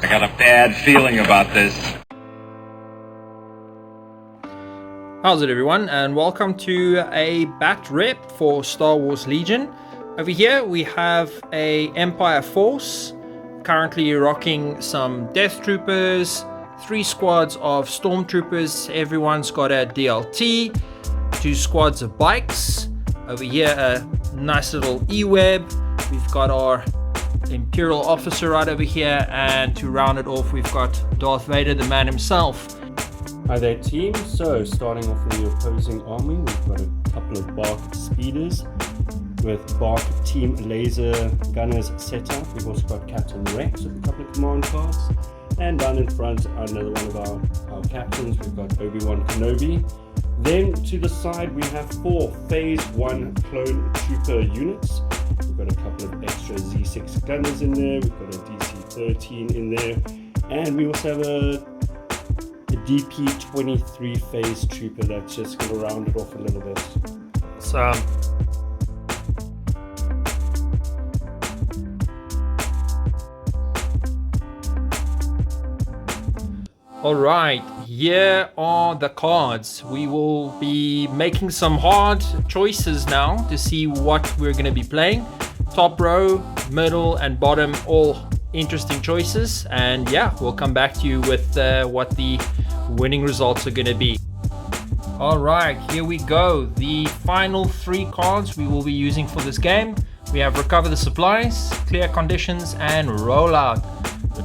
I got a bad feeling about this. How's it, everyone, and welcome to a bat rep for Star Wars Legion. Over here we have a Empire force, currently rocking some Death Troopers, 3 squads of Stormtroopers, everyone's got a DLT, 2 squads of bikes. Over here a nice little E-Web, we've got our Imperial officer right over here, and to round it off we've got Darth Vader, the man himself. Hi there, team. So starting off in the opposing army, we've got a couple of Bark speeders with Bark team laser gunners set up. We've also got Captain Rex with a couple of command cards, and down in front another one of our captains. We've got Obi-Wan Kenobi. Then to the side we have 4 phase 1 clone trooper units. We've got a couple of extra Z6 gunners in there, we've got a DC-13 in there, and we also have a DP-23 phase trooper that's just going to round it off a little bit. So alright, here are the cards. We will be making some hard choices now to see what we're going to be playing. Top row, middle and bottom, all interesting choices, and yeah, we'll come back to you with what the winning results are going to be. Alright, here we go. The final 3 cards we will be using for this game. We have Recover the Supplies, Clear Conditions and Rollout.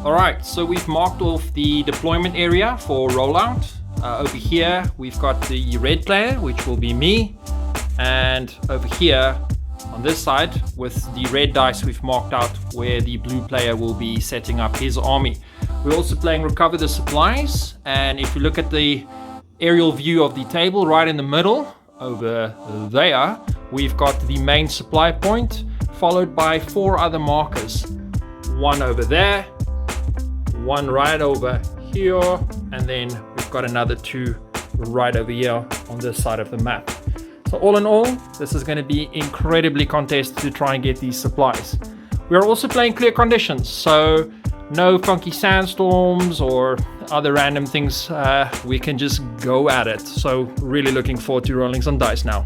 Alright, so we've marked off the deployment area for rollout. Over here we've got the red player, which will be me, and over here on this side with the red dice we've marked out where the blue player will be setting up his army. We're also playing Recover the Supplies, and if you look at the aerial view of the table right in the middle over there, we've got the main supply point followed by 4 other markers. One over there, one right over here, and then we've got another 2 right over here on this side of the map. So all in all, this is going to be incredibly contested to try and get these supplies. We are also playing Clear Conditions, so no funky sandstorms or other random things. We can just go at it. So really looking forward to rolling some dice now.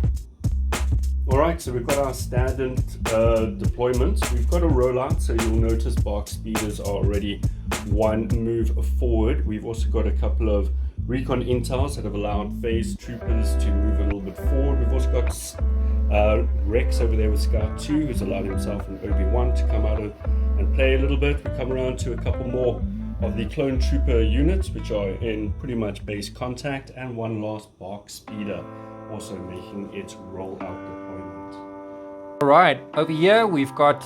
Alright, so we've got our standard deployments. We've got a rollout, so you'll notice Bark speeders are already 1 move forward. We've also got a couple of recon intels that have allowed phase troopers to move a little bit forward. We've also got Rex over there with Scout 2, who's allowed himself and Obi-Wan to come out and play a little bit. We come around to a couple more of the clone trooper units, which are in pretty much base contact, and 1 last Bark speeder also making its rollout deployment. Alright, over here we've got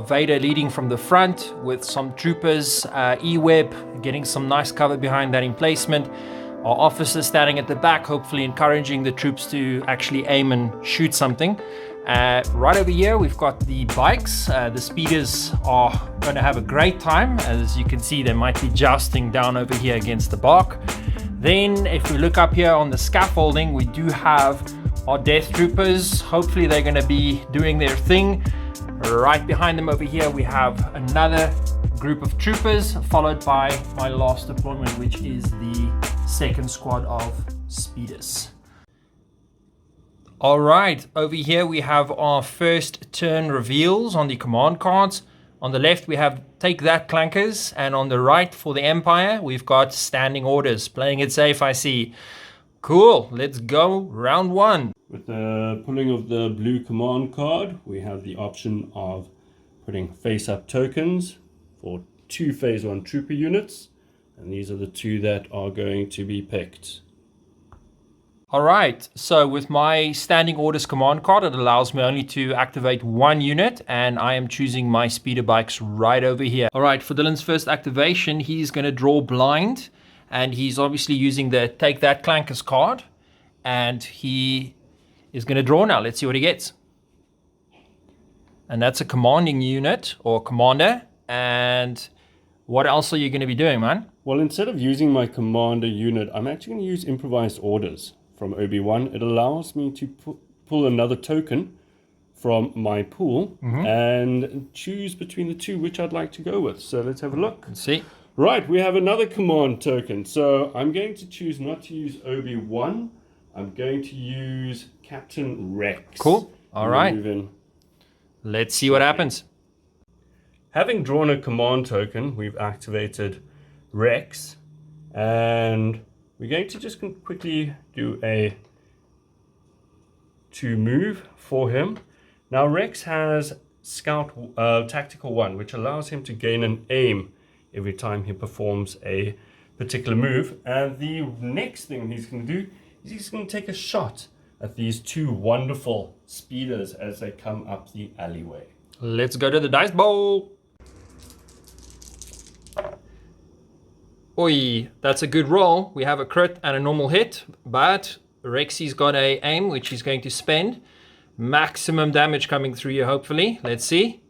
Vader leading from the front with some troopers, E-Web getting some nice cover behind that emplacement. Our officers standing at the back, hopefully encouraging the troops to actually aim and shoot something. Right over here we've got the bikes. The speeders are going to have a great time. As you can see, they might be jousting down over here against the Bark. Then if we look up here on the scaffolding, we do have our Death Troopers. Hopefully they're going to be doing their thing. Right behind them over here we have another group of troopers, followed by my last deployment, which is the 2nd squad of speeders. Alright, over here we have our first turn reveals on the command cards. On the left we have Take That Clankers, and on the right for the Empire we've got Standing Orders. Playing it safe, I see. Cool, let's go round 1. With the pulling of the blue command card, we have the option of putting face-up tokens for 2 phase 1 trooper units, and these are the 2 that are going to be picked. Alright, so with my Standing Orders command card, it allows me only to activate 1 unit, and I am choosing my speeder bikes right over here. Alright, for Dylan's first activation, he's going to draw blind, and he's obviously using the Take That Clankers card, and he is going to draw now. Let's see what he gets. And that's a commanding unit or commander. And what else are you going to be doing, man? Well, instead of using my commander unit, I'm actually going to use improvised orders from Obi-Wan. It allows me to pull another token from my pool and choose between the 2 which I'd like to go with. So let's have a look. Let's see. Right, we have another command token. So I'm going to choose not to use Obi-Wan. I'm going to use Captain Rex. Cool. All right. Move in. Let's see what happens. Having drawn a command token, we've activated Rex. And we're going to just quickly do a 2 move for him. Now Rex has Scout Tactical 1, which allows him to gain an aim every time he performs a particular move. And the next thing he's going to do is he's going to take a shot at these 2 wonderful speeders as they come up the alleyway. Let's go to the dice bowl. Oi, that's a good roll. We have a crit and a normal hit, but Rexy's got a aim, which he's going to spend. Maximum damage coming through here, hopefully. Let's see.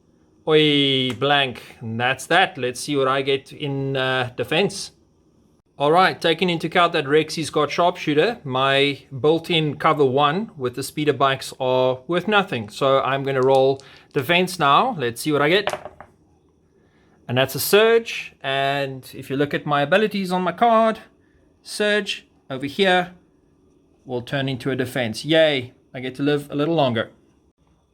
Oi, blank. And that's that. Let's see what I get in defense. All right, taking into account that Rexy's got sharpshooter, my built-in cover 1 with the speeder bikes are worth nothing. So I'm going to roll defense now. Let's see what I get. And that's a surge. And if you look at my abilities on my card, surge over here will turn into a defense. Yay, I get to live a little longer.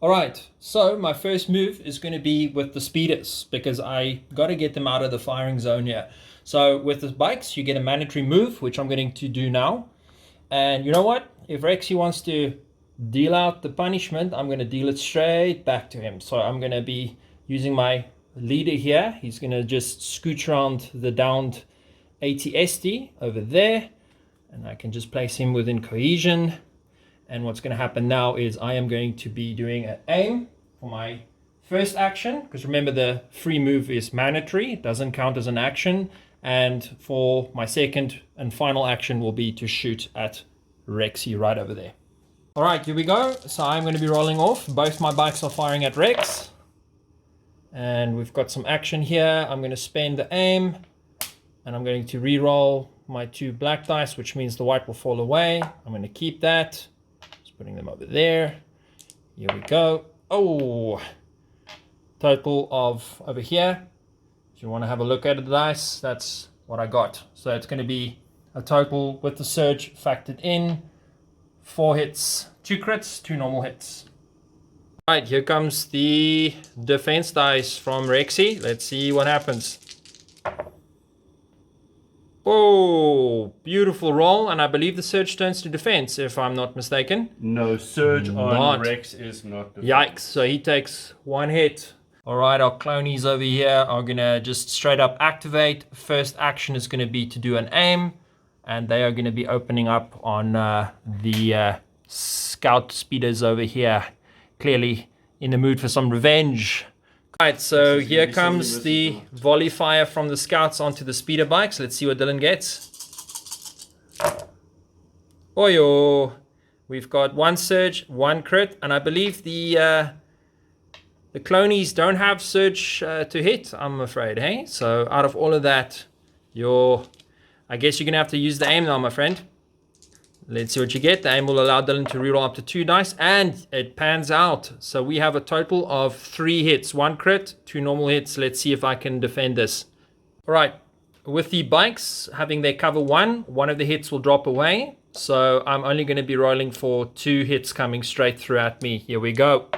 All right, so my first move is going to be with the speeders because I got to get them out of the firing zone here. So with the bikes, you get a mandatory move, which I'm going to do now. And you know what? If Rexy wants to deal out the punishment, I'm going to deal it straight back to him. So I'm going to be using my leader here. He's going to just scooch around the downed ATSD over there. And I can just place him within cohesion. And what's going to happen now is I am going to be doing an aim for my first action. Because remember, the free move is mandatory. It doesn't count as an action. And for my second and final action will be to shoot at Rexy right over there. All right, here we go. So I'm going to be rolling off. Both my bikes are firing at Rex. And we've got some action here. I'm going to spend the aim. And I'm going to re-roll my 2 black dice, which means the white will fall away. I'm going to keep that. Just putting them over there. Here we go. Oh, total of over here. If you want to have a look at the dice, that's what I got. So it's going to be a total with the surge factored in. 4 hits, 2 crits, 2 normal hits. All right, here comes the defense dice from Rexy. Let's see what happens. Oh, beautiful roll. And I believe the surge turns to defense, if I'm not mistaken. No, surge on Rex is not defense. Yikes, so he takes 1 hit. All right, our clonies over here are going to just straight up activate. First action is going to be to do an aim. And they are going to be opening up on the scout speeders over here. Clearly in the mood for some revenge. All right, so here comes the volley fire from the scouts onto the speeder bikes. Let's see what Dylan gets. Oh, we've got 1 surge, 1 crit, and I believe the clonies don't have surge to hit, I'm afraid, hey? So out of all of that, I guess you're gonna have to use the aim now, my friend. Let's see what you get. The aim will allow Dylan to reroll up to 2 dice, and it pans out. So we have a total of 3 hits, 1 crit, 2 normal hits. Let's see if I can defend this. All right, with the bikes having their cover 1 of the hits will drop away. So I'm only going to be rolling for 2 hits coming straight through at me. Here we go.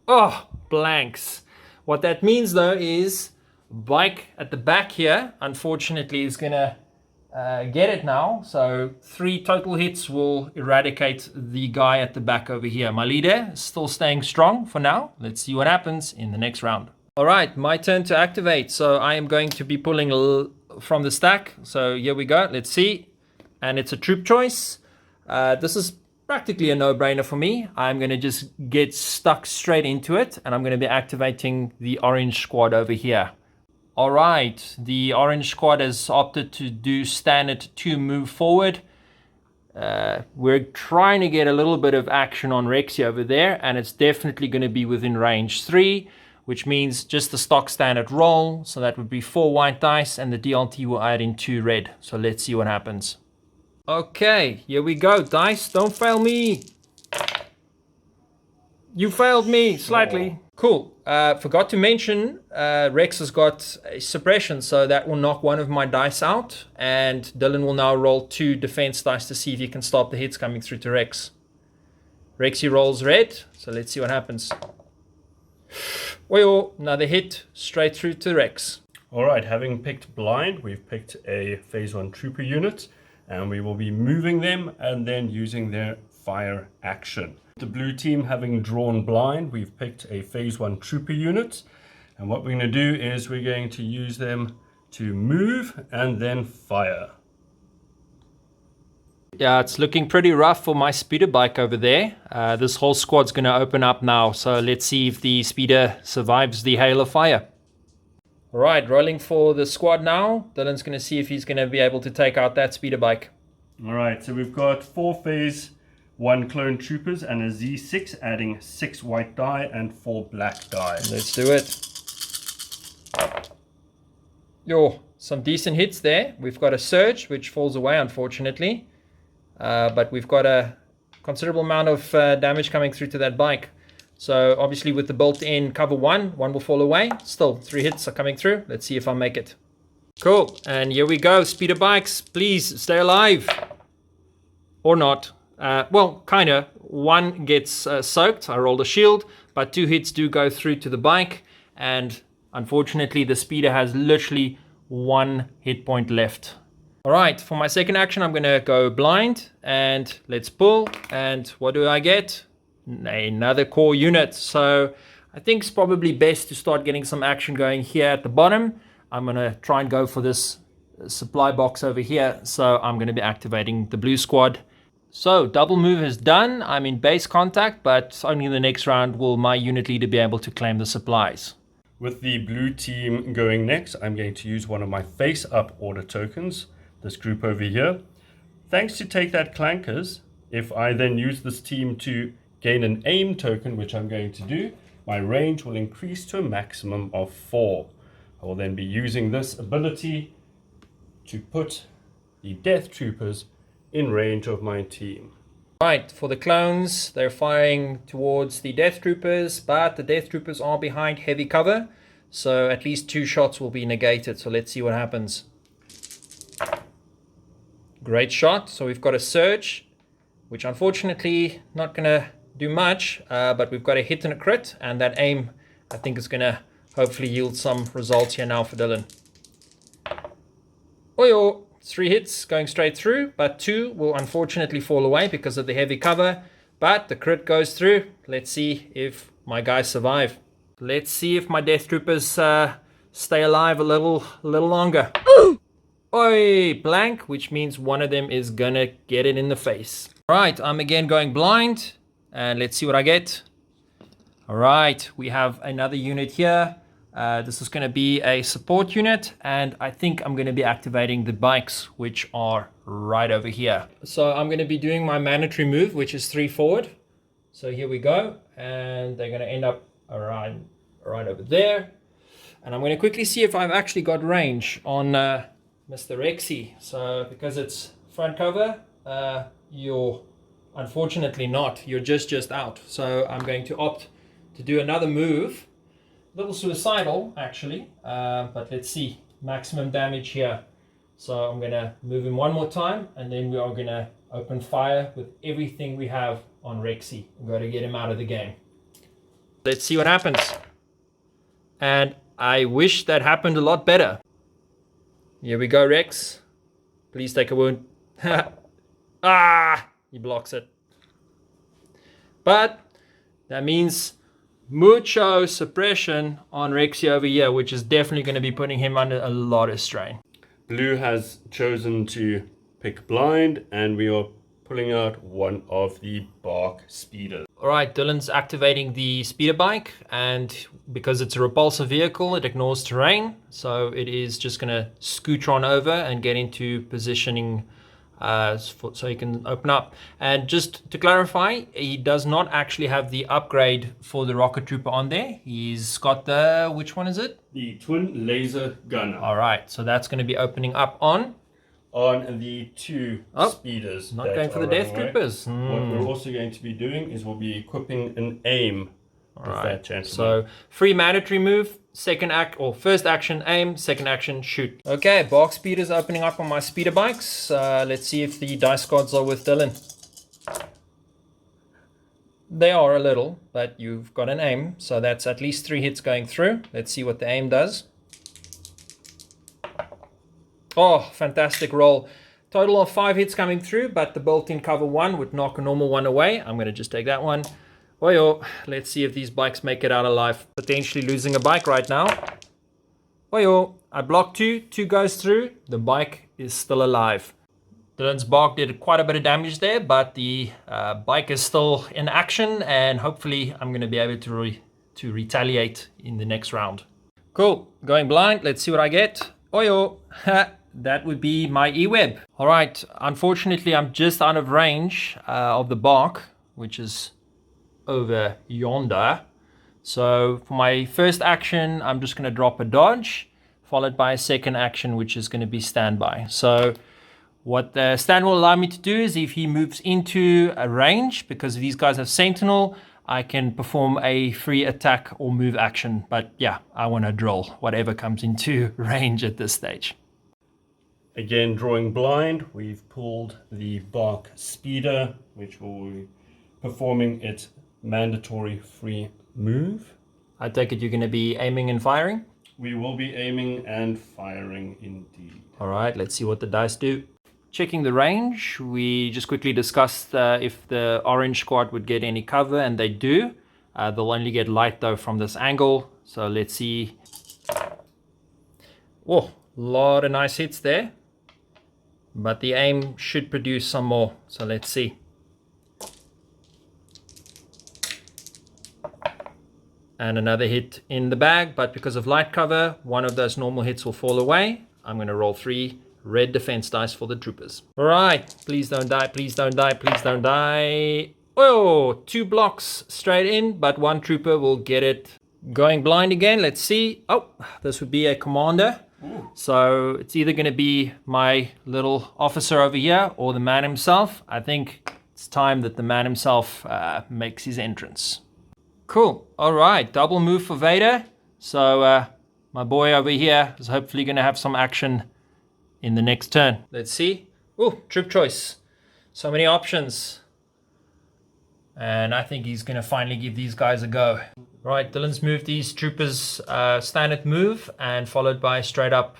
Oh, blanks. What that means though is bike at the back here, unfortunately, is going to get it now. So 3 total hits will eradicate the guy at the back over here. My leader is still staying strong for now. Let's see what happens in the next round. All right, my turn to activate. So I am going to be pulling from the stack. So here we go. Let's see. And it's a troop choice. This is practically a no-brainer for me. I'm going to just get stuck straight into it. And I'm going to be activating the orange squad over here. All right, the orange squad has opted to do standard 2 move forward. We're trying to get a little bit of action on Rexy over there, and it's definitely going to be within range 3, which means just the stock standard roll. So that would be 4 white dice, and the DLT will add in 2 red. So let's see what happens. Okay, here we go. Dice, don't fail me. You failed me slightly. Cool. Forgot to mention, Rex has got a suppression, so that will knock one of my dice out, and Dylan will now roll 2 defense dice to see if he can stop the hits coming through to Rex. Rexy rolls red, so let's see what happens. Well, another hit straight through to Rex. Alright, having picked blind, we've picked a phase 1 trooper unit, and we will be moving them and then using their fire action. The blue team having drawn blind, we've picked a phase 1 trooper unit, and what we're going to do is we're going to use them to move and then fire. Yeah, it's looking pretty rough for my speeder bike over there. This whole squad's going to open up now, so let's see if the speeder survives the hail of fire. Alright, rolling for the squad now. Dylan's going to see if he's going to be able to take out that speeder bike. Alright, so we've got 4 phase 1 clone troopers and a Z6, adding 6 white die and 4 black die. Let's do it. Yo, some decent hits there. We've got a surge, which falls away, unfortunately. But we've got a considerable amount of damage coming through to that bike. So obviously with the built-in cover 1 will fall away. Still, 3 hits are coming through. Let's see if I make it. Cool, and here we go. Speeder bikes, please stay alive. Or not. Well, kinda. 1 gets soaked. I rolled a shield, but 2 hits do go through to the bike, and unfortunately the speeder has literally 1 hit point left. Alright, for my second action I'm gonna go blind, and let's pull, and what do I get? Another core unit. So I think it's probably best to start getting some action going here at the bottom. I'm gonna try and go for this supply box over here, so I'm gonna be activating the blue squad. So, double move is done. I'm in base contact, but only in the next round will my unit leader be able to claim the supplies. With the blue team going next, I'm going to use one of my face-up order tokens, this group over here. Thanks to Take That Clankers, if I then use this team to gain an aim token, which I'm going to do, my range will increase to a maximum of 4. I will then be using this ability to put the Death Troopers in range of my team. Right, for the clones, they're firing towards the Death Troopers, but the Death Troopers are behind heavy cover, so at least 2 shots will be negated, so let's see what happens. Great shot, so we've got a surge, which unfortunately not gonna do much, but we've got a hit and a crit, and that aim I think is gonna hopefully yield some results here now for Dylan. Oh, 3 hits going straight through, but 2 will unfortunately fall away because of the heavy cover, but the crit goes through. Let's see if my guys survive. Let's see if my Death Troopers stay alive a little longer. Oi, blank, which means one of them is gonna get it in the face. Alright, I'm again going blind, and let's see what I get. Alright, we have another unit here. This is going to be a support unit, and I think I'm going to be activating the bikes, which are right over here. So I'm going to be doing my mandatory move, which is 3 forward. So here we go, and they're going to end up right over there. And I'm going to quickly see if I've actually got range on Mr. Rexy. So because it's front cover, you're unfortunately not. You're just out. So I'm going to opt to do another move. Little suicidal actually, but let's see. Maximum damage here. So I'm gonna move him one more time, and then we are gonna open fire with everything we have on Rexy. We've got to get him out of the game. Let's see what happens. And I wish that happened a lot better. Here we go, Rex. Please take a wound. Ah, he blocks it. But that means mucho suppression on Rexy over here, which is definitely going to be putting him under a lot of strain. Blue has chosen to pick blind, and we are pulling out one of the bark speeders. Alright, Dylan's activating the speeder bike, and because it's a repulsive vehicle, it ignores terrain, so it is just going to scooch on over and get into positioning so he can open up. And just to clarify, he does not actually have the upgrade for the rocket trooper on there. He's got the, which one is it? The twin laser gunner. Alright, so that's going to be opening up on the 2 speeders. Not going for the Death Troopers. What we're also going to be doing is we'll be equipping an aim with that, gentlemen. So free mandatory move, second act or first action aim, second action shoot. Okay, box speeders opening up on my speeder bikes. Let's see if the dice gods are with Dylan. They are a little, but you've got an aim, so that's at least 3 hits going through. Let's see what the aim does. Oh, fantastic roll. Total of 5 hits coming through, but the built-in cover 1 would knock a normal one away. I'm going to just take that one. Oh, let's see if these bikes make it out alive. Potentially losing a bike right now. Oh, I blocked 2. 2 goes through. The bike is still alive. Dylan's bark did quite a bit of damage there, but the bike is still in action, and hopefully I'm going to be able to retaliate in the next round. Cool. Going blind. Let's see what I get. Oh, that would be my E-web. All right. Unfortunately, I'm just out of range of the bark, which is over yonder. So for my first action, I'm just going to drop a dodge, followed by a second action, which is going to be standby. So what the stand will allow me to do is if he moves into a range, because these guys have Sentinel, I can perform a free attack or move action. But yeah, I want to drill whatever comes into range at this stage. Again, drawing blind, we've pulled the bark speeder, which will be performing its mandatory free move. I take it you're going to be aiming and firing? We will be aiming and firing indeed. All right, let's see what the dice do. Checking the range, we just quickly discussed if the orange squad would get any cover, and they do. They'll only get light though from this angle. So let's see. Oh, a lot of nice hits there. But the aim should produce some more. So let's see. And another hit in the bag, but because of light cover, one of those normal hits will fall away. I'm going to roll 3 red defense dice for the troopers. All right, please don't die, please don't die, please don't die. Oh, 2 blocks straight in, but 1 trooper will get it. Going blind again, let's see. Oh, this would be a commander. Ooh. So it's either going to be my little officer over here or the man himself. I think it's time that the man himself makes his entrance. Cool. All right, double move for Vader. So my boy over here is hopefully going to have some action in the next turn. Let's see. Oh, troop choice. So many options. And I think he's going to finally give these guys a go. Right, Dylan's moved these troopers standard move and followed by a straight up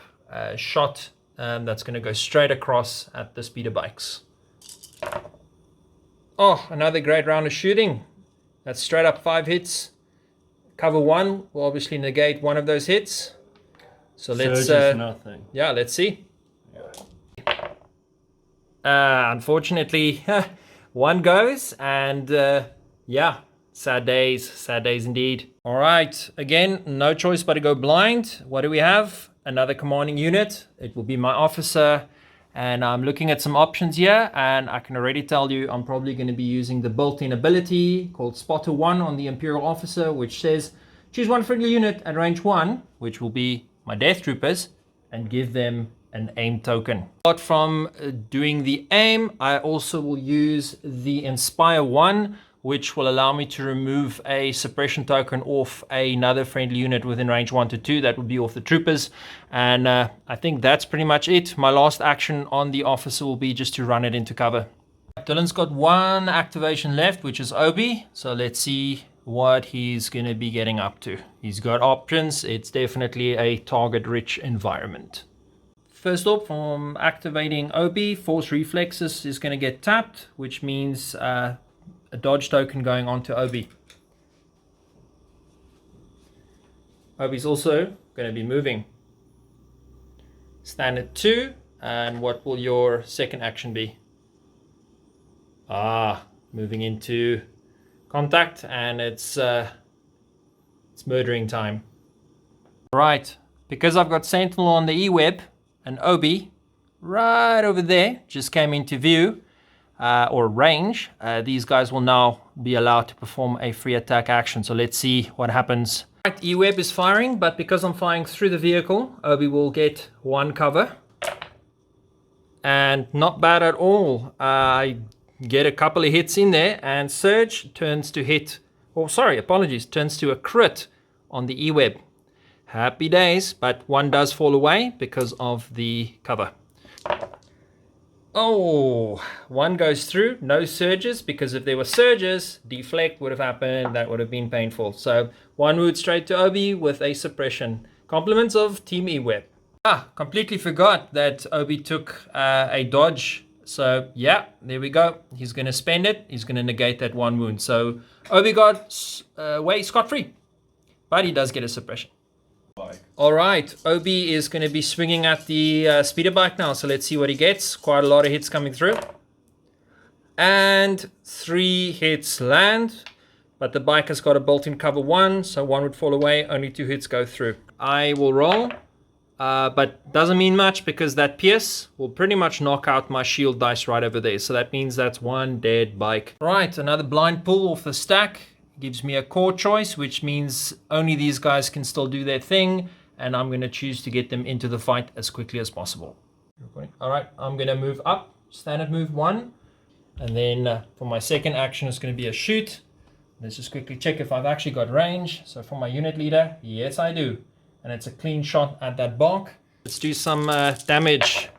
shot that's going to go straight across at the speeder bikes. Oh, another great round of shooting. That's straight up 5 hits. Cover 1 will obviously negate one of those hits. So let's nothing. Yeah, let's see. Unfortunately, 1 goes, and yeah, sad days indeed. All right, again, no choice but to go blind. What do we have? Another commanding unit. It will be my officer, and I'm looking at some options here, and I can already tell you I'm probably going to be using the built-in ability called Spotter 1 on the Imperial Officer, which says choose 1 friendly unit at range 1, which will be my Death Troopers, and give them an aim token. Apart from doing the aim, I also will use the Inspire 1, which will allow me to remove a suppression token off another friendly unit within range 1 to 2. That would be off the troopers. And I think that's pretty much it. My last action on the officer will be just to run it into cover. Dylan's got 1 activation left, which is Obi. So let's see what he's going to be getting up to. He's got options. It's definitely a target-rich environment. First up, from activating Obi, Force Reflexes is going to get tapped, which means a dodge token going on to Obi. Obi's also going to be moving. Standard 2, and what will your second action be? Moving into contact, and it's murdering time. Right, because I've got Sentinel on the E-web, and Obi right over there just came into view or range. These guys will now be allowed to perform a free attack action. So let's see what happens. Right, E-web is firing, but because I'm firing through the vehicle, Obi will get 1 cover. And not bad at all. I get a couple of hits in there, and Surge turns to hit or sorry, apologies, turns to a crit on the E-web. Happy days, but one does fall away because of the cover. Oh, one goes through, no surges, because if there were surges, deflect would have happened, that would have been painful. So one would straight to Obi with a suppression. Compliments of Team E-web. Completely forgot that Obi took a dodge. So yeah, there we go. He's going to spend it. He's going to negate that one wound. So Obi got away scot-free, but he does get a suppression. All right, Obi is going to be swinging at the speeder bike now. So let's see what he gets. Quite a lot of hits coming through. And 3 hits land. But the bike has got a bolt-in cover 1. So 1 would fall away. Only 2 hits go through. I will roll. But doesn't mean much because that pierce will pretty much knock out my shield dice right over there. So that means that's 1 dead bike. Right, another blind pull off the stack. Gives me a core choice, which means only these guys can still do their thing. And I'm going to choose to get them into the fight as quickly as possible. All right, I'm going to move up. Standard move 1. And then for my second action, it's going to be a shoot. Let's just quickly check if I've actually got range. So for my unit leader, yes, I do. And it's a clean shot at that bark. Let's do some damage.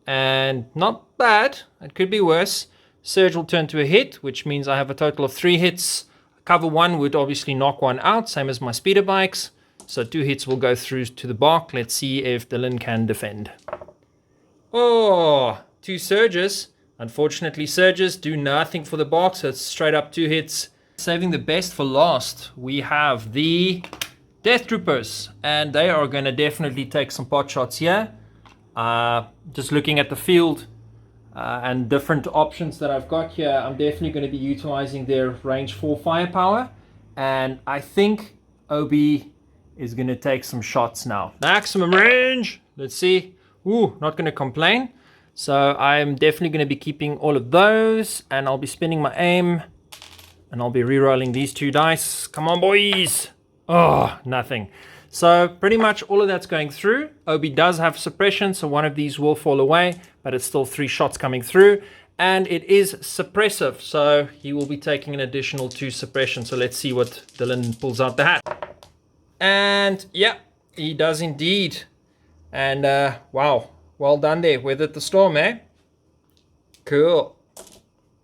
And not bad. It could be worse. Surge will turn to a hit, which means I have a total of 3 hits. Cover 1 would obviously knock 1 out, same as my speeder bikes. So 2 hits will go through to the bark. Let's see if Dylan can defend. Oh, 2 surges. Unfortunately, surges do nothing for the bark, so it's straight up 2 hits. Saving the best for last, we have the Death Troopers, and they are going to definitely take some pot shots here. Just looking at the field and different options that I've got here, I'm definitely going to be utilizing their range 4 firepower, and I think Obi is going to take some shots now. Maximum range, let's see. Ooh, not going to complain. So I'm definitely going to be keeping all of those, and I'll be spinning my aim, and I'll be re-rolling these 2 dice. Come on, boys. Oh, nothing. So pretty much all of that's going through. Obi does have suppression, so one of these will fall away, but it's still 3 shots coming through. And it is suppressive, so he will be taking an additional 2 suppression. So let's see what Dylan pulls out the hat. And yeah, he does indeed. And wow, well done there. Weathered the storm, eh? Cool.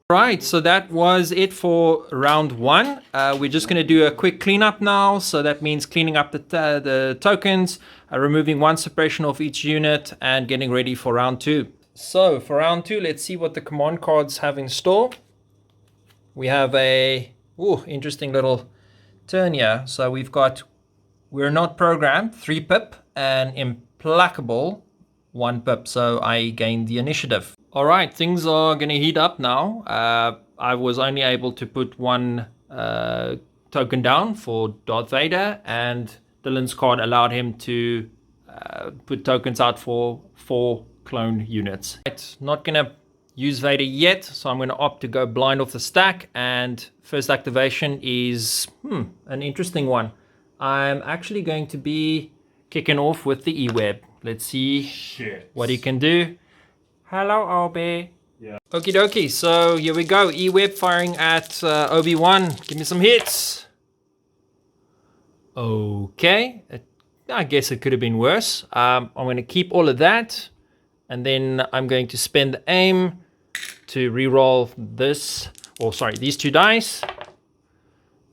Right, so that was it for round 1. We're just going to do a quick cleanup now. So that means cleaning up the tokens, removing 1 suppression off each unit, and getting ready for round 2. So for round 2, let's see what the command cards have in store. We have a interesting little turn here. So we've got We're Not Programmed, 3 pip, and Implacable, 1 pip. So I gained the initiative. All right, things are going to heat up now. I was only able to put 1 token down for Darth Vader, and Dylan's card allowed him to put tokens out for 4 clone units. Right, not going to use Vader yet, so I'm going to opt to go blind off the stack, and first activation is an interesting one. I'm actually going to be kicking off with the E-web. Let's see what he can do. Hello, Obi. Yeah. Okie dokie, so here we go. E-web firing at Obi-Wan. Give me some hits. Okay. I guess it could have been worse. I'm going to keep all of that. And then I'm going to spend the aim to reroll these 2 dice.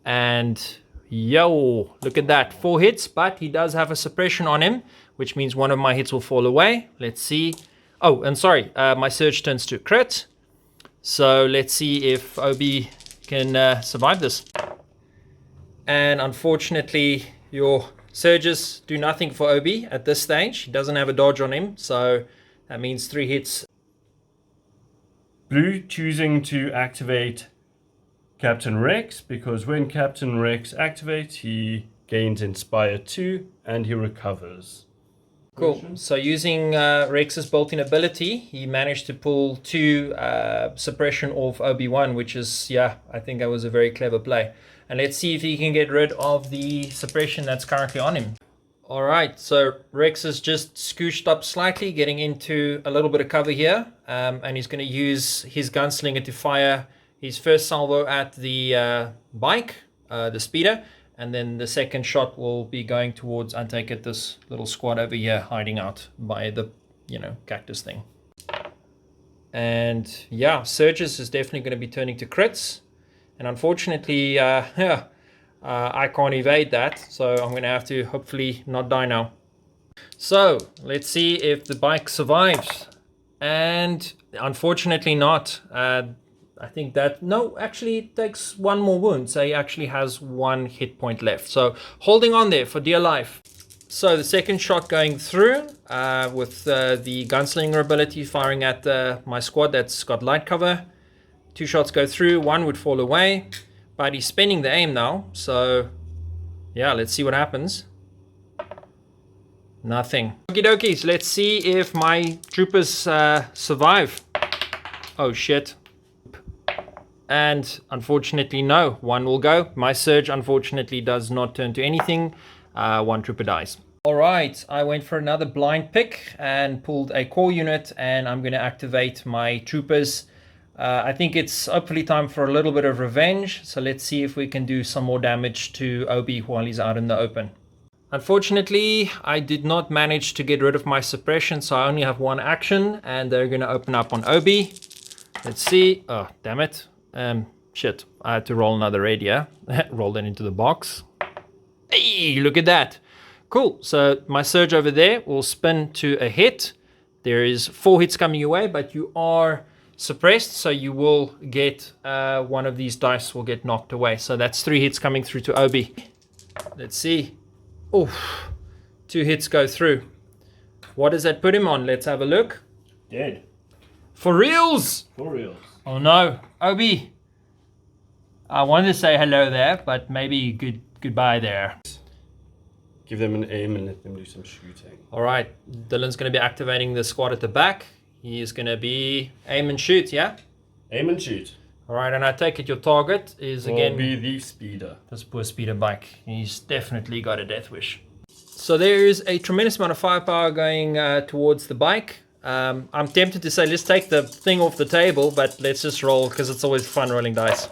And yo, look at that. 4 hits, but he does have a suppression on him, which means one of my hits will fall away. Let's see. Oh, and sorry, my surge turns to a crit. So let's see if Obi can survive this. And unfortunately, your surges do nothing for Obi at this stage. He doesn't have a dodge on him, so that means 3 hits. Blue choosing to activate Captain Rex, because when Captain Rex activates, he gains Inspire 2 and he recovers. Cool. So using Rex's bolt-in ability, he managed to pull 2 suppression off Obi-Wan, which is, yeah, I think that was a very clever play. And let's see if he can get rid of the suppression that's currently on him. All right, so Rex is just scooched up slightly, getting into a little bit of cover here. And he's going to use his gunslinger to fire his first salvo at the bike, the speeder, and then the second shot will be going towards, I take it, this little squad over here hiding out by the, cactus thing. And yeah, Surges is definitely going to be turning to crits. And unfortunately, I can't evade that. So I'm going to have to hopefully not die now. So let's see if the bike survives. And unfortunately not. I think that, no, actually it takes one more wound. So he actually has 1 hit point left. So holding on there for dear life. So the second shot going through with the gunslinger ability firing at my squad that's got light cover. 2 shots go through, 1 would fall away, but he's spending the aim now. So yeah, let's see what happens. Nothing. Okie dokies, let's see if my troopers survive. Oh shit. And unfortunately no, 1 will go. My surge unfortunately does not turn to anything. 1 trooper dies. Alright, I went for another blind pick and pulled a core unit, and I'm going to activate my troopers. I think it's hopefully time for a little bit of revenge, so let's see if we can do some more damage to Obi while he's out in the open. Unfortunately, I did not manage to get rid of my suppression, so I only have 1 action, and they're going to open up on Obi. Let's see. Oh, damn it. Shit, I had to roll another raid, yeah. Roll that into the box. Hey, look at that. Cool, so my surge over there will spin to a hit. There is 4 hits coming your way, but you are suppressed, so you will get one of these dice will get knocked away. So that's 3 hits coming through to Obi. Let's see. Oh, 2 hits go through. What does that put him on? Let's have a look. Dead. For reals? For reals. Oh no, Obi. I wanted to say hello there, but maybe goodbye there. Give them an aim and let them do some shooting. All right, Dylan's going to be activating the squad at the back. He is going to be aim and shoot, yeah? Aim and shoot. All right, and I take it your target is again... Will be the speeder. This poor speeder bike. He's definitely got a death wish. So there is a tremendous amount of firepower going towards the bike. I'm tempted to say let's take the thing off the table, but let's just roll because it's always fun rolling dice.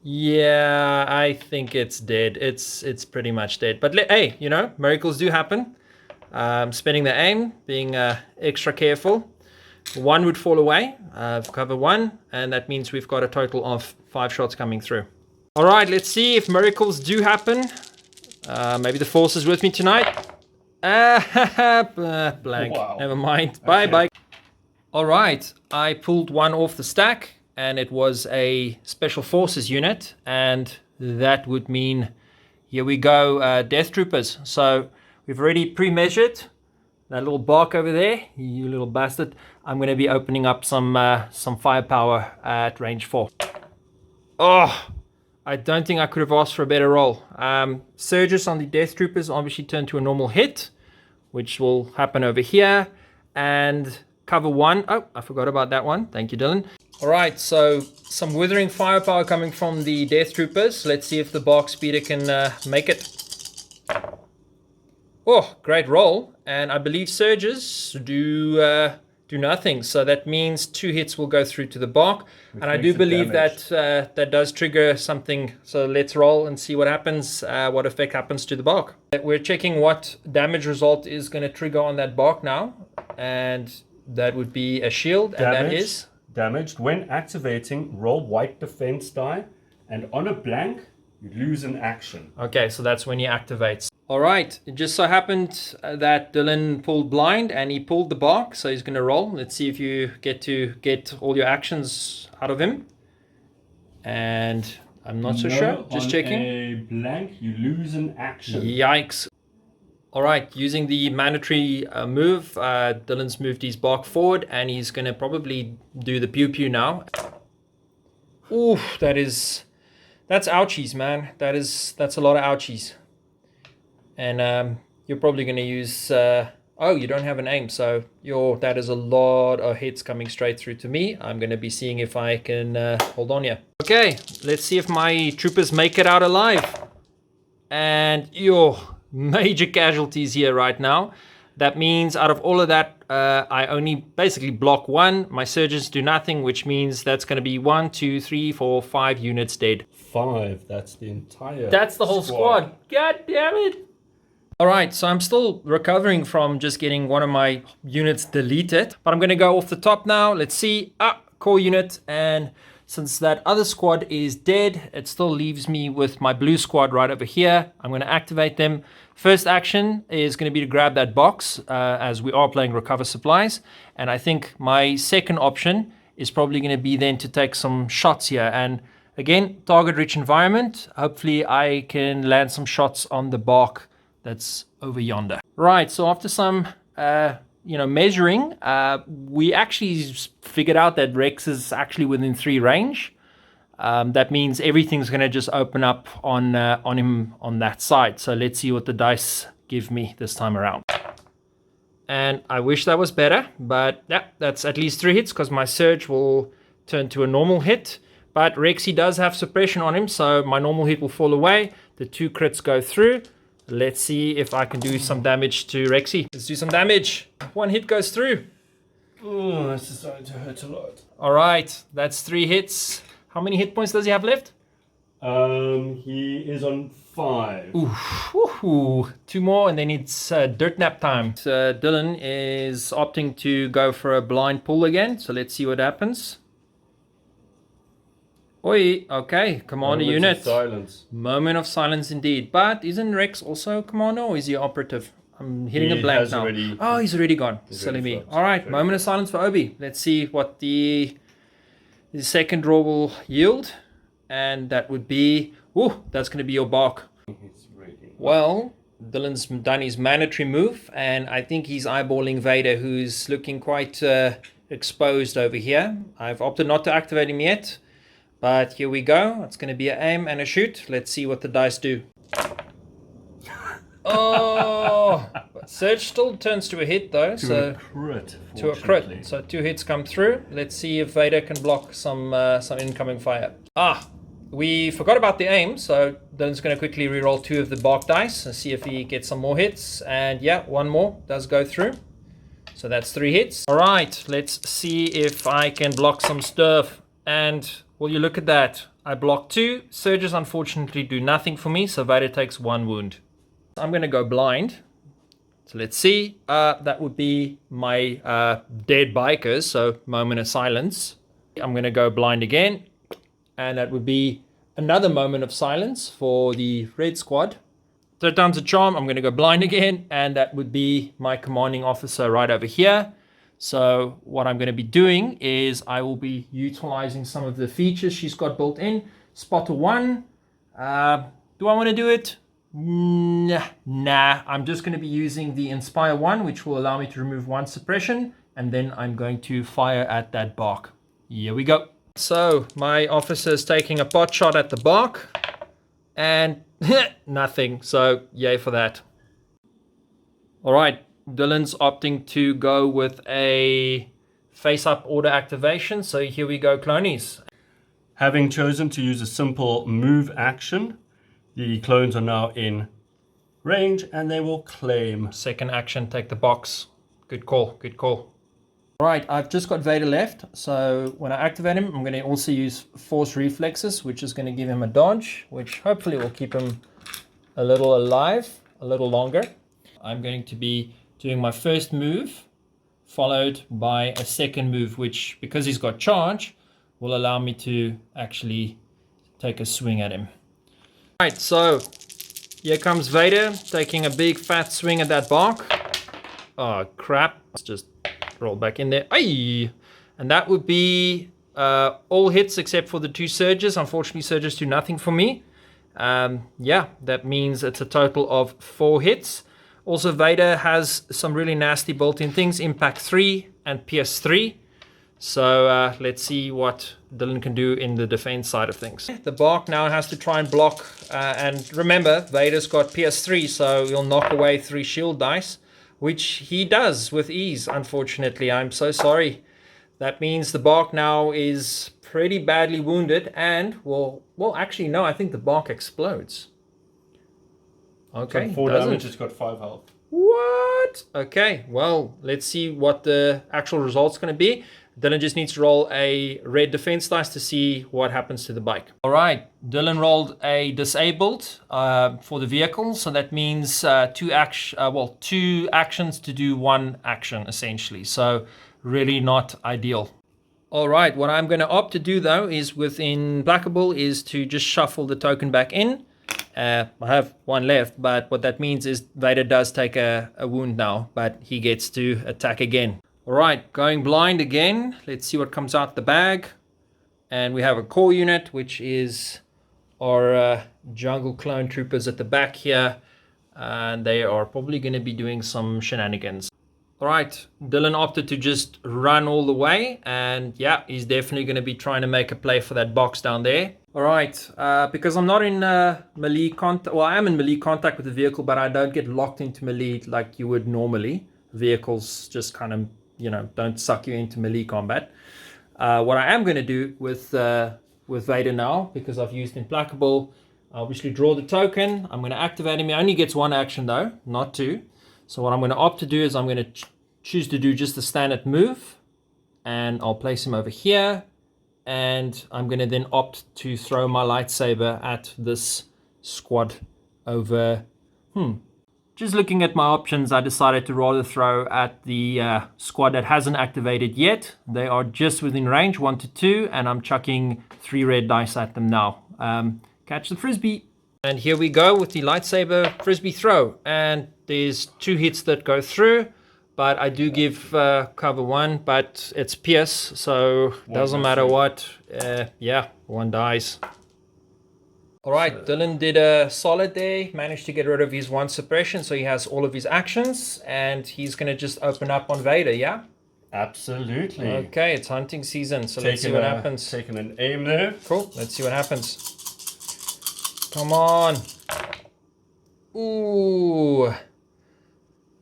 Yeah, I think it's dead. It's pretty much dead. But hey, miracles do happen. Spending the aim, being extra careful. 1 would fall away, cover 1, and that means we've got a total of 5 shots coming through. All right, let's see if miracles do happen. Maybe the force is with me tonight. Blank. Wow. Never mind. Okay. Bye. All right, I pulled 1 off the stack, and it was a special forces unit, and that would mean, here we go, death troopers. So we've already pre-measured that little bark over there, you little bastard. I'm going to be opening up some firepower at range 4. Oh, I don't think I could have asked for a better roll. Surges on the death troopers obviously turn to a normal hit, which will happen over here, and cover 1. Oh, I forgot about that one. Thank you, Dylan. All right, so some withering firepower coming from the death troopers. Let's see if the bark speeder can make it. Oh, great roll. And I believe surges do nothing. So that means 2 hits will go through to the bark. Which and I do believe that that does trigger something. So let's roll and see what happens, what effect happens to the bark. We're checking what damage result is going to trigger on that bark now. And that would be a shield. And that is... Damaged. When activating, roll white defense die. And on a blank, you lose an action. Okay, so that's when he activates. All right, it just so happened that Dylan pulled blind and he pulled the bark, so he's going to roll. Let's see if you get to get all your actions out of him. And I'm not so sure, just checking. A blank, you lose an action. Yikes. All right, using the mandatory move, Dylan's moved his bark forward and he's going to probably do the pew pew now. Ooh, that's ouchies, man. That's a lot of ouchies. And you're probably going to use... oh, you don't have an aim, so that is a lot of hits coming straight through to me. I'm going to be seeing if I can hold on here. Okay, let's see if my troopers make it out alive. And major casualties here right now. That means out of all of that, I only basically block one. My surges do nothing, which means that's going to be 1, 2, 3, 4, 5 units dead. 5. That's the entire. That's the whole squad. God damn it. All right, so I'm still recovering from just getting one of my units deleted, but I'm going to go off the top now. Let's see. Core unit, and since that other squad is dead, it still leaves me with my blue squad right over here. I'm going to activate them. First action is going to be to grab that box, as we are playing recover supplies. And I think my second option is probably going to be then to take some shots here. And again, target rich environment. Hopefully I can land some shots on the bark that's over yonder. Right, so after some measuring, we actually figured out that Rex is actually within 3 range. That means everything's going to just open up on him on that side. So let's see what the dice give me this time around. And I wish that was better, but yeah, that's at least 3 hits because my surge will turn to a normal hit. But Rexy does have suppression on him, so my normal hit will fall away. The 2 crits go through. Let's see if I can do some damage to Rexy. Let's do some damage. 1 hit goes through. Oh, this is starting to hurt a lot. All right, that's 3 hits. How many hit points does he have left? He is on 5. Ooh, 2 more and then it's dirt nap time. So Dylan is opting to go for a blind pull again. So let's see what happens. Oi, okay, commander unit. Of silence. Moment of silence indeed. But isn't Rex also commander or is he operative? I'm hitting a blank now. He's already gone. Silly me. All right, moment of silence for Obi. Let's see what the second draw will yield. And that would be, that's going to be your bark. Well, Dylan's done his mandatory move, and I think he's eyeballing Vader, who's looking quite exposed over here. I've opted not to activate him yet, but here we go. It's going to be an aim and a shoot. Let's see what the dice do. Oh, Surge still turns to a hit though. To a crit. To a crit. So 2 hits come through. Let's see if Vader can block some incoming fire. We forgot about the aim, so Dylan's going to quickly reroll 2 of the bark dice and see if he gets some more hits. And yeah, 1 more does go through. So that's 3 hits. All right, let's see if I can block some stuff. And will you look at that? I block 2. Surges unfortunately do nothing for me, so Vader takes 1 wound. I'm going to go blind. So let's see. That would be my dead bikers, so moment of silence. I'm going to go blind again. And that would be another moment of silence for the red squad. 3rd time's a charm. I'm going to go blind again. And that would be my commanding officer right over here. So what I'm going to be doing is I will be utilizing some of the features she's got built in. Spotter 1. Do I want to do it? Nah. I'm just going to be using the Inspire 1, which will allow me to remove 1 suppression. And then I'm going to fire at that bark. Here we go. So my officer is taking a pot shot at the bark and nothing. So yay for that. All right, Dylan's opting to go with a face-up order activation. So here we go, clonies. Having chosen to use a simple move action, the clones are now in range and they will claim. Second action, take the box. Good call, good call. Right, I've just got Vader left, so when I activate him, I'm going to also use Force Reflexes, which is going to give him a dodge, which hopefully will keep him a little alive, a little longer. I'm going to be doing my first move, followed by a second move, which, because he's got charge, will allow me to actually take a swing at him. Right, so here comes Vader, taking a big fat swing at that bark. Oh, crap. Let's just roll back in there. Aye! And that would be all hits except for the 2 surges. Unfortunately, surges do nothing for me. Yeah, that means it's a total of 4 hits. Also, Vader has some really nasty built-in things. Impact 3 and Pierce 3. So let's see what Dylan can do in the defense side of things. The bark now has to try and block. And remember, Vader's got Pierce 3, so he'll knock away 3 shield dice, which he does with ease, unfortunately. I'm so sorry. That means the bark now is pretty badly wounded and, well, actually, no, I think the bark explodes. Okay, it's got 4 damage, it's got 5 health. What? Okay, well, let's see what the actual result's going to be. Dylan just needs to roll a red defense dice to see what happens to the bike. All right, Dylan rolled a disabled for the vehicle, so that means two actions to do one action, essentially. So really not ideal. All right, what I'm going to opt to do, though, is within Blackable is to just shuffle the token back in. I have one left, but what that means is Vader does take a wound now, but he gets to attack again. All right, going blind again. Let's see what comes out the bag. And we have a core unit, which is our jungle clone troopers at the back here. And they are probably going to be doing some shenanigans. All right, Dylan opted to just run all the way. And yeah, he's definitely going to be trying to make a play for that box down there. All right, because I'm not in melee contact, well, I am in melee contact with the vehicle, but I don't get locked into melee like you would normally. Vehicles just kind of, don't suck you into melee combat. What I am going to do with Vader now, because I've used Implacable, I obviously draw the token. I'm going to activate him. He only gets one action though, not two. So what I'm going to opt to do is I'm going to choose to do just the standard move, and I'll place him over here. And I'm going to then opt to throw my lightsaber at this squad over. Just looking at my options, I decided to rather throw at the squad that hasn't activated yet. They are just within range, 1 to 2, and I'm chucking 3 red dice at them now. Catch the frisbee. And here we go with the lightsaber frisbee throw. And there's 2 hits that go through. But I do give cover 1, but it's Pierce, so doesn't matter what. Yeah, 1 dies. All right, Dylan did a solid there. Managed to get rid of his 1 suppression, so he has all of his actions. And he's going to just open up on Vader, yeah? Absolutely. Okay, it's hunting season, so let's see what happens. Taking an aim there. Cool, let's see what happens. Come on. Ooh.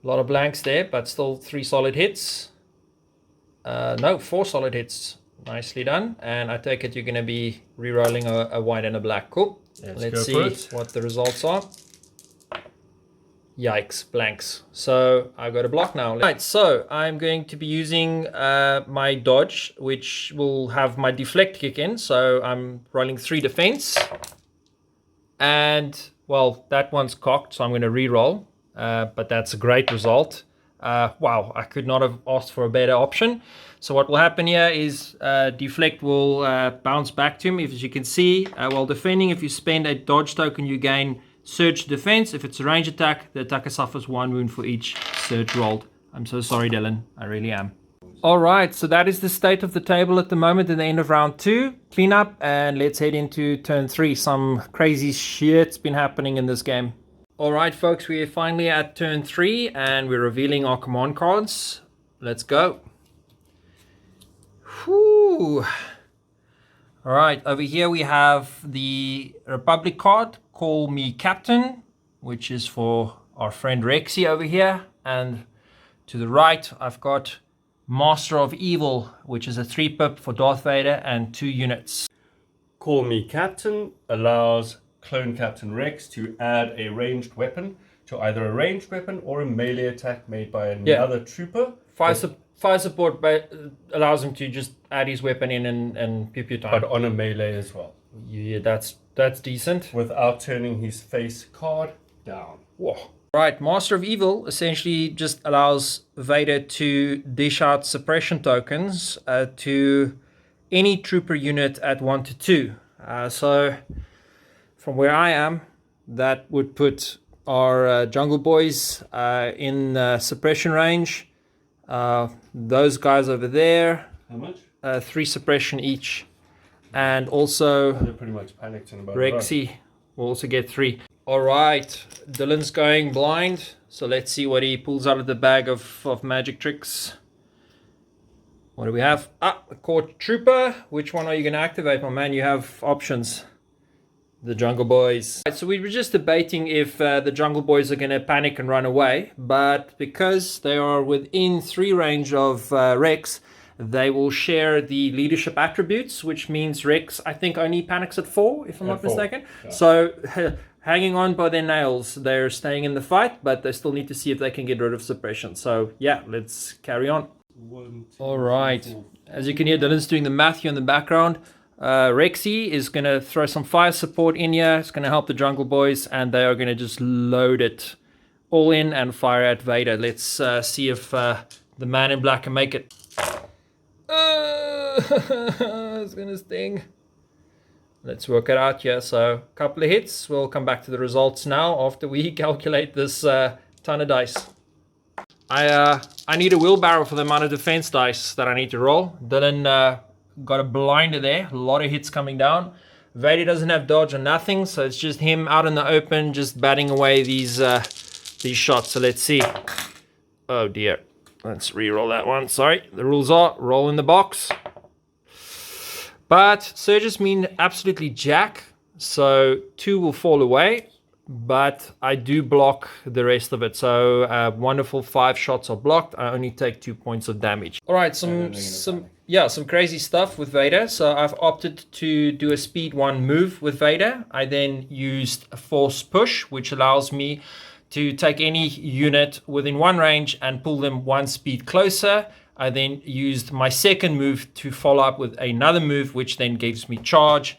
A lot of blanks there, but still 3 solid hits. No, 4 solid hits. Nicely done. And I take it you're going to be re-rolling a white and a black. Cool. Let's see what the results are. Yikes, blanks. So I got a block now. Right, so I'm going to be using my dodge, which will have my deflect kick in. So I'm rolling 3 defense. And, well, that one's cocked, so I'm going to re-roll. But that's a great result. Wow, I could not have asked for a better option. So what will happen here is deflect will bounce back to him. As you can see, while defending, if you spend a dodge token, you gain surge defense. If it's a range attack, the attacker suffers 1 wound for each surge rolled. I'm so sorry, Dylan. I really am. All right, so that is the state of the table at the moment at the end of round 2. Clean up, and let's head into turn 3. Some crazy shit's been happening in this game. Alright folks, we are finally at turn 3 and we're revealing our command cards. Let's go. Whew. Alright, over here we have the Republic card, Call Me Captain, which is for our friend Rexy over here. And to the right, I've got Master of Evil, which is a 3-pip for Darth Vader and 2 units. Call Me Captain allows Clone Captain Rex to add a ranged weapon to either a ranged weapon or a melee attack made by another trooper. Fire support allows him to just add his weapon in and pew pew time. But on a melee as well. Yeah, that's decent. Without turning his face card down. Whoa. Right, Master of Evil essentially just allows Vader to dish out suppression tokens to any trooper unit at 1 to 2. So from where I am, that would put our Jungle Boys in suppression range. Those guys over there. How much? 3 suppression each. And also they're pretty much panicked in about Rexy will also get 3. Alright, Dylan's going blind. So let's see what he pulls out of the bag of magic tricks. What do we have? A Court Trooper. Which one are you going to activate, my man? You have options. The Jungle Boys. Right, so we were just debating if the Jungle Boys are going to panic and run away, but because they are within 3 range of Rex, they will share the leadership attributes, which means Rex, I think, only panics at 4, if I'm not mistaken. Yeah. So hanging on by their nails. They're staying in the fight, but they still need to see if they can get rid of suppression. So yeah, let's carry on. All right. As you can hear, Dylan's doing the math here in the background. Rexy is going to throw some fire support in here. It's going to help the Jungle Boys, and they are going to just load it all in and fire at Vader. Let's see if the man in black can make it. It's going to sting. Let's work it out here. So a couple of hits. We'll come back to the results now after we calculate this ton of dice. I need a wheelbarrow for the amount of defense dice that I need to roll. Dylan got a blinder there. A lot of hits coming down. Vader doesn't have dodge or nothing, so it's just him out in the open, just batting away these shots. So let's see. Oh dear. Let's re-roll that one. Sorry. The rules are roll in the box. But surges mean absolutely jack. So 2 will fall away. But I do block the rest of it. So wonderful 5 shots are blocked. I only take 2 points of damage. All right, some crazy stuff with Vader. So I've opted to do a speed 1 move with Vader. I then used a force push, which allows me to take any unit within 1 range and pull them 1 speed closer. I then used my second move to follow up with another move, which then gives me charge.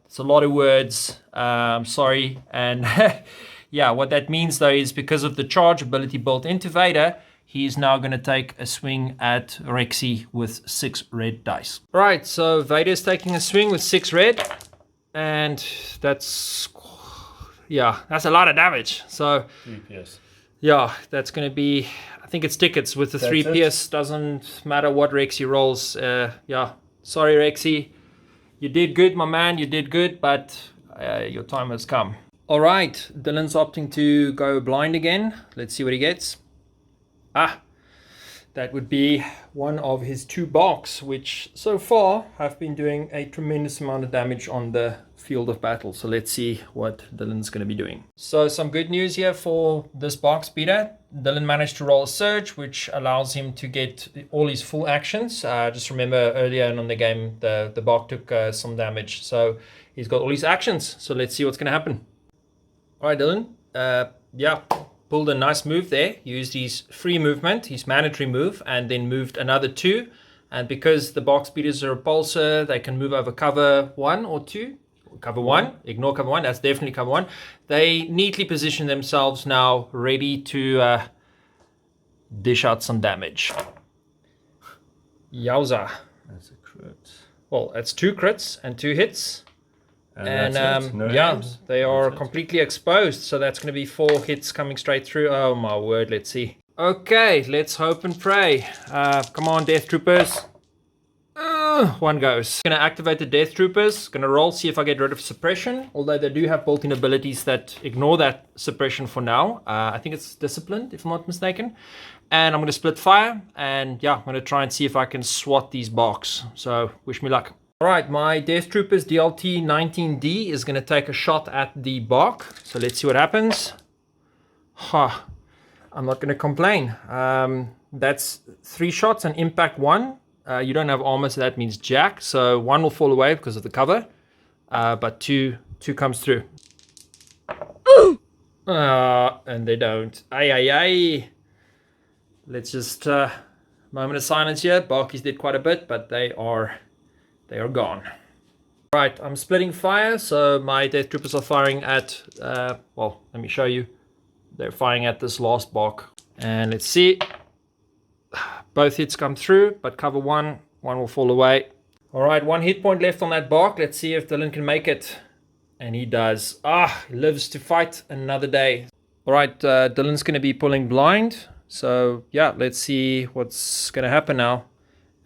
It's a lot of words, sorry. And yeah, what that means though is because of the charge ability built into Vader, he's now going to take a swing at Rexy with 6 red dice. Right, so Vader's taking a swing with 6 red, and that's a lot of damage. So 3 PS. Yeah, that's going to be, I think it's tickets with the 3 PS. Doesn't matter what Rexy rolls. Yeah, sorry Rexy. You did good, my man. You did good, but your time has come. All right, Dylan's opting to go blind again. Let's see what he gets. That would be one of his 2 barks, which so far have been doing a tremendous amount of damage on the field of battle. So let's see what Dylan's going to be doing. So some good news here for this bark speeder. Dylan managed to roll a surge, which allows him to get all his full actions. Just remember earlier on in the game, the bark took some damage. So he's got all his actions. So let's see what's going to happen. All right, Dylan. Yeah, pulled a nice move there. Used his free movement, his mandatory move, and then moved another 2. And because the bark speeders are a repulsor, they can move over cover 1 or 2. Cover 1, ignore cover 1, that's definitely cover 1. They neatly position themselves now, ready to dish out some damage. Yowza. That's a crit. Well, that's 2 crits and 2 hits. And aims. They are completely exposed, so that's going to be 4 hits coming straight through. Oh my word, let's see. Okay, let's hope and pray. Come on, Death Troopers. 1 goes. Gonna activate the Death Troopers. Gonna roll, see if I get rid of suppression. Although they do have built-in abilities that ignore that suppression for now. I think it's disciplined, if I'm not mistaken. And I'm gonna split fire. And yeah, I'm gonna try and see if I can swat these barks. So wish me luck. All right, my Death Troopers DLT 19D is gonna take a shot at the bark. So let's see what happens. I'm not gonna complain. That's 3 shots and impact 1. You don't have armor, so that means jack. So 1 will fall away because of the cover. But two comes through. And they don't. Ay. Let's just moment of silence here. Barkies did quite a bit, but they are gone. Right, I'm splitting fire. So my Death Troopers are firing at well, let me show you. They're firing at this last bark. And let's see. Both hits come through, but cover 1 will fall away. All right, 1 hit point left on that bark. Let's see if Dylan can make it. And he does. He lives to fight another day. All right, Dylan's going to be pulling blind. So yeah, let's see what's going to happen now.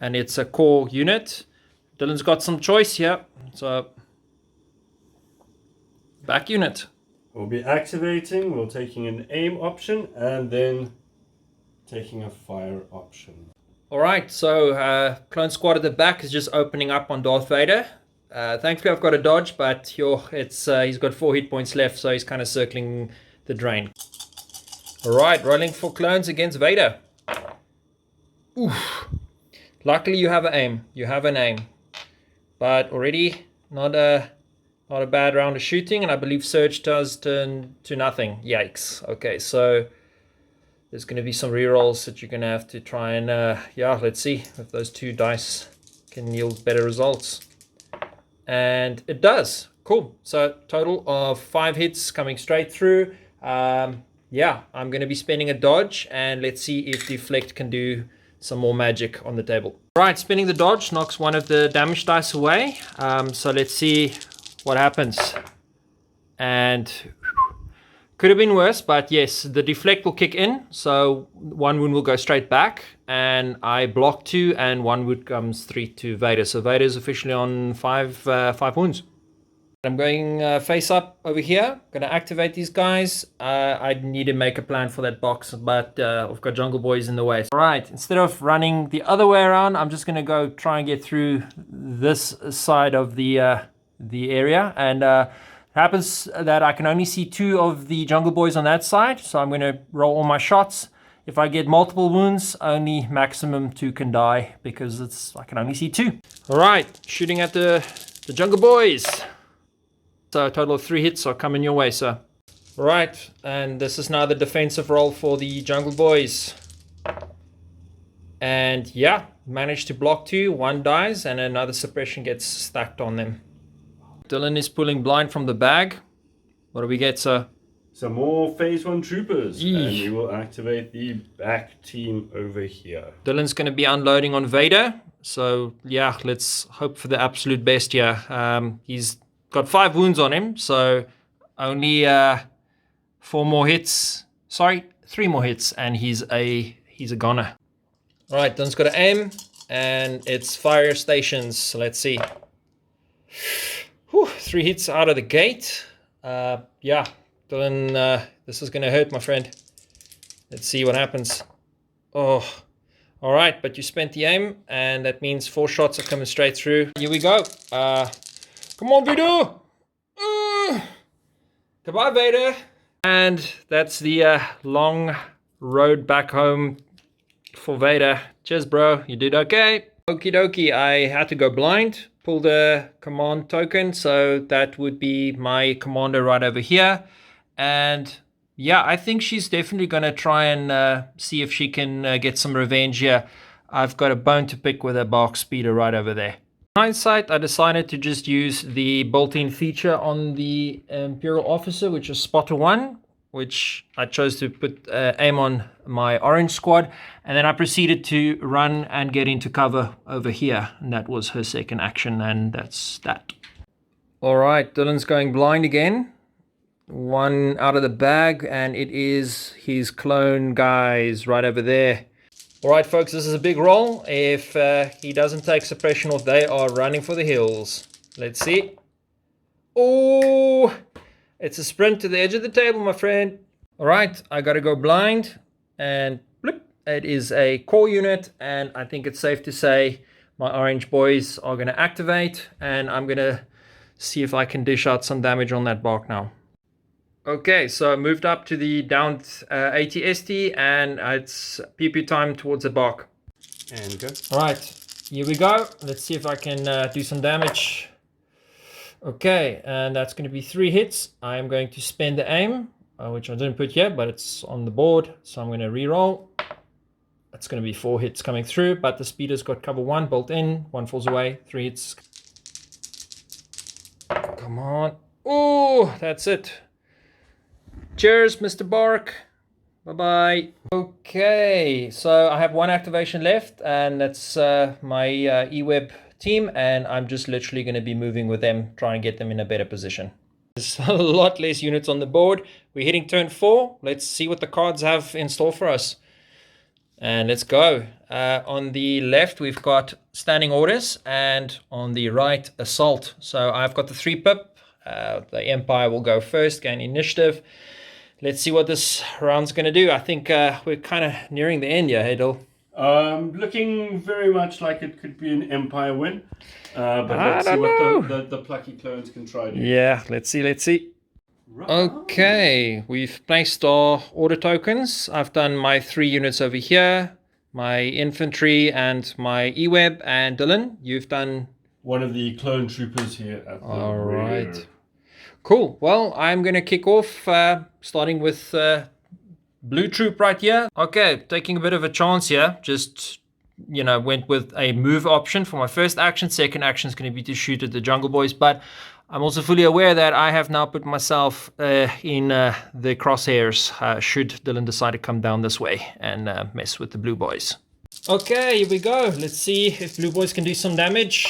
And it's a core unit. Dylan's got some choice here. So back unit. We'll be activating. We're taking an aim option and then taking a fire option. All right, so Clone Squad at the back is just opening up on Darth Vader. Thankfully, I've got a dodge, but he's got 4 hit points left, so he's kind of circling the drain. All right, rolling for clones against Vader. Oof. Luckily, you have an aim. But already not a Not a bad round of shooting, and I believe Surge does turn to nothing. Yikes. Okay, so there's going to be some rerolls that you're going to have to try and, yeah, let's see if those 2 dice can yield better results. And it does. Cool. So total of 5 hits coming straight through. Yeah, I'm going to be spending a dodge, and let's see if Deflect can do some more magic on the table. Right, spinning the dodge knocks one of the damage dice away. So let's see what happens. And could have been worse, but yes, the deflect will kick in. So 1 wound will go straight back, and I block 2, and 1 wound comes 3 to Vader. So Vader is officially on 5 wounds. I'm going face up over here. Going to activate these guys. I need to make a plan for that box, but I've got Jungle Boys in the way. All right, instead of running the other way around, I'm just going to go try and get through this side of the area. And it happens that I can only see 2 of the Jungle Boys on that side, so I'm going to roll all my shots. If I get multiple wounds, only maximum 2 can die, because I can only see 2. All right, shooting at the Jungle Boys. So a total of 3 hits are coming your way, sir. Right, and this is now the defensive roll for the Jungle Boys. And yeah, managed to block 2, 1 dies, and another suppression gets stacked on them. Dylan is pulling blind from the bag. What do we get, sir? Some more phase 1 troopers. Eesh. And we will activate the back team over here. Dylan's going to be unloading on Vader. So yeah, let's hope for the absolute best here. He's got 5 wounds on him, so only 4 more hits. Sorry, 3 more hits, and he's a goner. All right, Dylan's got to aim, and it's fire stations. So let's see. Whew, 3 hits out of the gate. Yeah, Dylan, this is going to hurt, my friend. Let's see what happens. Oh, all right, but you spent the aim, and that means 4 shots are coming straight through. Here we go. Come on, Vader! Goodbye, Vader! And that's the long road back home for Vader. Cheers, bro. You did okay. Okie dokie. I had to go blind. Pull the command token. So that would be my commander right over here. And yeah, I think she's definitely going to try and see if she can get some revenge here. I've got a bone to pick with a box speeder right over there. In hindsight, I decided to just use the built-in feature on the Imperial Officer, which is Spotter 1, which I chose to put aim on my orange squad, and then I proceeded to run and get into cover over here, and that was her second action, and that's that. All right, Dylan's going blind again. 1 out of the bag, and it is his clone guys right over there. All right, folks, this is a big roll. If he doesn't take suppression off, they are running for the hills. Let's see. Oh, it's a sprint to the edge of the table, my friend. All right, I got to go blind, and blip, it is a core unit, and I think it's safe to say my orange boys are going to activate, and I'm going to see if I can dish out some damage on that bark now. Okay, so I moved up to the downed ATST, and it's PP time towards the bark. And go. All right, here we go. Let's see if I can do some damage. Okay, and that's going to be 3 hits. I am going to spend the aim, which I didn't put yet, but it's on the board. So I'm going to re-roll. That's going to be 4 hits coming through, but the speeder's got cover 1 built in. 1 falls away, 3 hits. Come on. Oh, that's it. Cheers, Mr. Bark. Bye-bye. Okay, so I have 1 activation left, and that's my E-Web team, and I'm just literally going to be moving with them, trying to get them in a better position. There's a lot less units on the board. We're hitting turn 4. Let's see what the cards have in store for us. And let's go. On the left, we've got standing orders, and on the right, assault. So I've got the 3 pip. The Empire will go first, gain initiative. Let's see what this round's going to do. I think we're kind of nearing the end here, hey, Dill? Looking very much like it could be an Empire win. But let's see what the plucky clones can try to do. Yeah, let's see. Right. Okay, we've placed our order tokens. I've done my 3 units over here, my infantry and my E-Web. And Dylan, you've done... one of the clone troopers here at the All rear. right. Cool. Well, I'm going to kick off starting with blue troop right here. Okay, taking a bit of a chance here. Just, went with a move option for my first action. Second action is going to be to shoot at the jungle boys. But I'm also fully aware that I have now put myself in the crosshairs should Dylan decide to come down this way and mess with the blue boys. Okay, here we go. Let's see if blue boys can do some damage.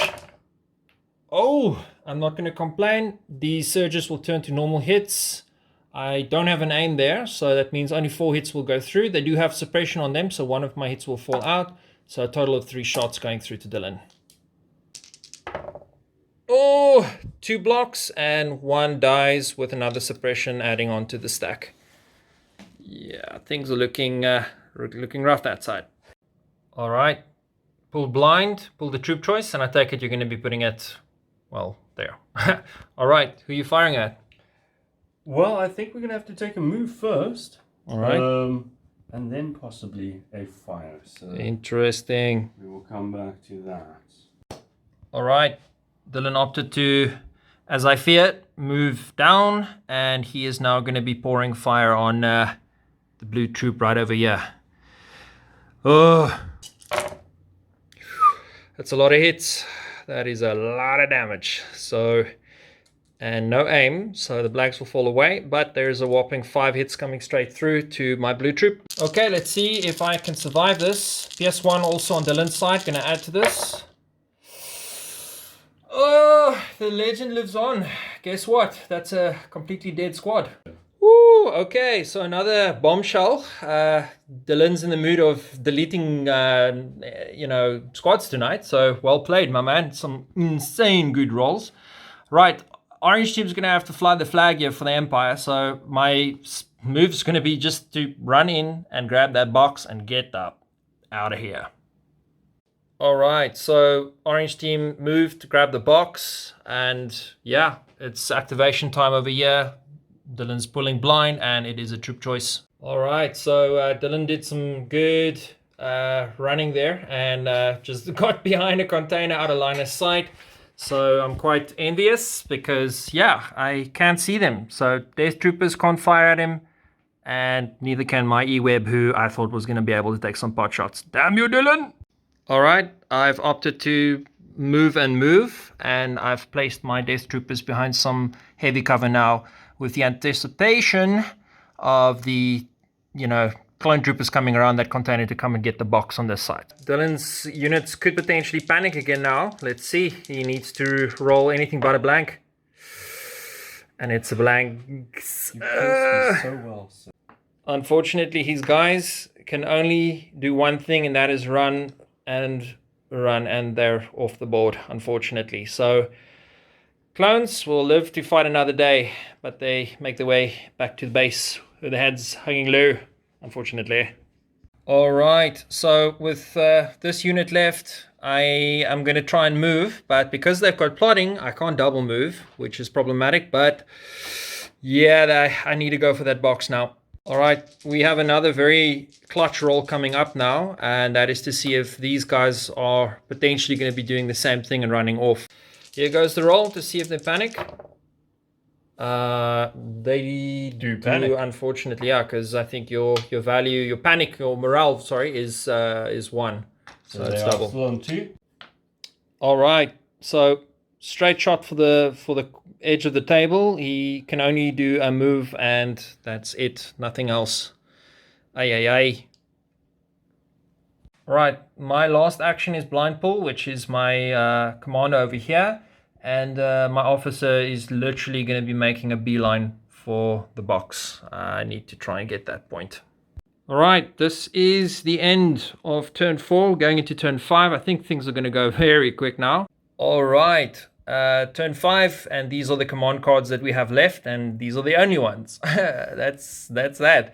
Oh, I'm not going to complain. These surges will turn to normal hits. I don't have an aim there, so that means only 4 hits will go through. They do have suppression on them, so one of my hits will fall out. So a total of 3 shots going through to Dylan. Oh, 2 blocks and 1 dies with another suppression adding on to the stack. Yeah, things are looking rough that side. All right, pull blind, pull the troop choice, and I take it you're going to be putting it, well, there. All right, who are you firing at? Well, I think we're going to have to take a move first. All right. And then possibly a fire. So interesting. we will come back to that. All right. Dylan opted to, as I feared, move down, and he is now going to be pouring fire on the blue troop right over here. Oh, that's a lot of hits. That is a lot of damage. So, and no aim, so the blacks will fall away, but there's a whopping 5 hits coming straight through to my blue troop. Okay, let's see if I can survive this. PS1 also on Dylan's side, going to add to this. Oh, the legend lives on. Guess what? That's a completely dead squad. Woo, okay, so another bombshell. Dylan's in the mood of deleting, squads tonight. So well played, my man. Some insane good rolls. Right, orange team's going to have to fly the flag here for the Empire. So my move is going to be just to run in and grab that box and get out of here. All right, so orange team moved to grab the box. And yeah, it's activation time over here. Dylan's pulling blind, and it is a troop choice. All right, so Dylan did some good running there and just got behind a container out of line of sight. So I'm quite envious because, yeah, I can't see them. So Death Troopers can't fire at him, and neither can my E-Web, who I thought was going to be able to take some pot shots. Damn you, Dylan! All right, I've opted to move, and I've placed my Death Troopers behind some heavy cover now, with the anticipation of the, clone troopers coming around that container to come and get the box on this side. Dylan's units could potentially panic again now. Let's see. He needs to roll anything but a blank. And it's a blank. You placed me so well, sir. Unfortunately, his guys can only do one thing, and that is run, and they're off the board, unfortunately. So clones will live to fight another day, but they make their way back to the base with their heads hanging low, unfortunately. All right, so with this unit left, I am going to try and move, but because they've got plotting, I can't double move, which is problematic, but yeah, I need to go for that box now. All right, we have another very clutch roll coming up now, and that is to see if these guys are potentially going to be doing the same thing and running off. Here goes the roll to see if they panic. They do panic, unfortunately, yeah, because I think your value, your morale, is 1, so it's double. Still on 2. All right, so straight shot for the edge of the table. He can only do a move, and that's it, nothing else. Ay. Right, my last action is blind pull, which is my commander over here. And my officer is literally going to be making a beeline for the box. I need to try and get that point. All right, this is the end of turn 4, going into turn 5. I think things are going to go very quick now. All right, turn 5, and these are the command cards that we have left, and these are the only ones. That's that.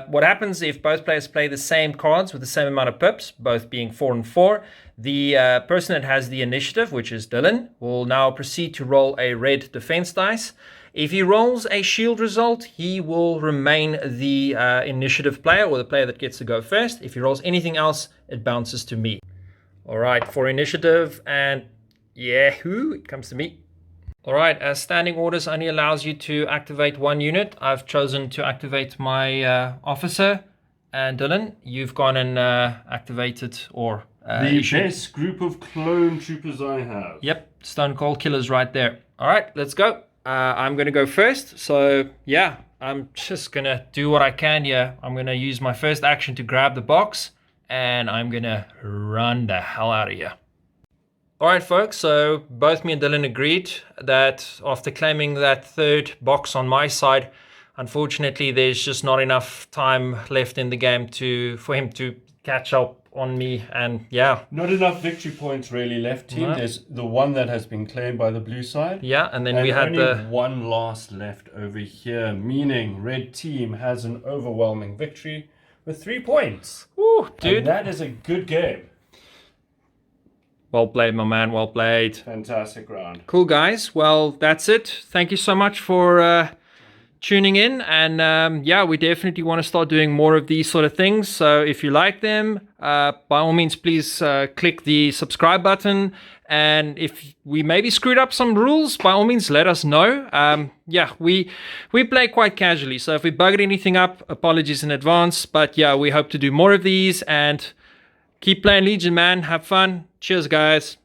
What happens if both players play the same cards with the same amount of pips, both being 4 and 4? The person that has the initiative, which is Dylan, will now proceed to roll a red defense dice. If he rolls a shield result, he will remain the initiative player, or the player that gets to go first. If he rolls anything else, it bounces to me. All right, for initiative, and yahoo, it comes to me. All right, as standing orders only allows you to activate one unit, I've chosen to activate my officer. And Dylan, you've gone and activated or the best group of clone troopers I have. Yep, Stone Cold Killers right there. All right, let's go. I'm going to go first. So yeah, I'm just going to do what I can here. I'm going to use my first action to grab the box. And I'm going to run the hell out of here. All right, folks, so both me and Dylan agreed that after claiming that third box on my side, unfortunately, there's just not enough time left in the game for him to catch up on me. And yeah. Not enough victory points really left, team. No. There's the one that has been claimed by the blue side. Yeah, and then we had only one last left over here, meaning red team has an overwhelming victory with 3 points. Ooh, dude. And that is a good game. Well played, my man. Well played. Fantastic round. Cool, guys. Well, that's it. Thank you so much for tuning in. And yeah, we definitely want to start doing more of these sort of things. So if you like them, by all means, please click the subscribe button. And if we maybe screwed up some rules, by all means, let us know. Yeah, we play quite casually. So if we buggered anything up, apologies in advance. But yeah, we hope to do more of these and keep playing Legion, man. Have fun. Cheers, guys.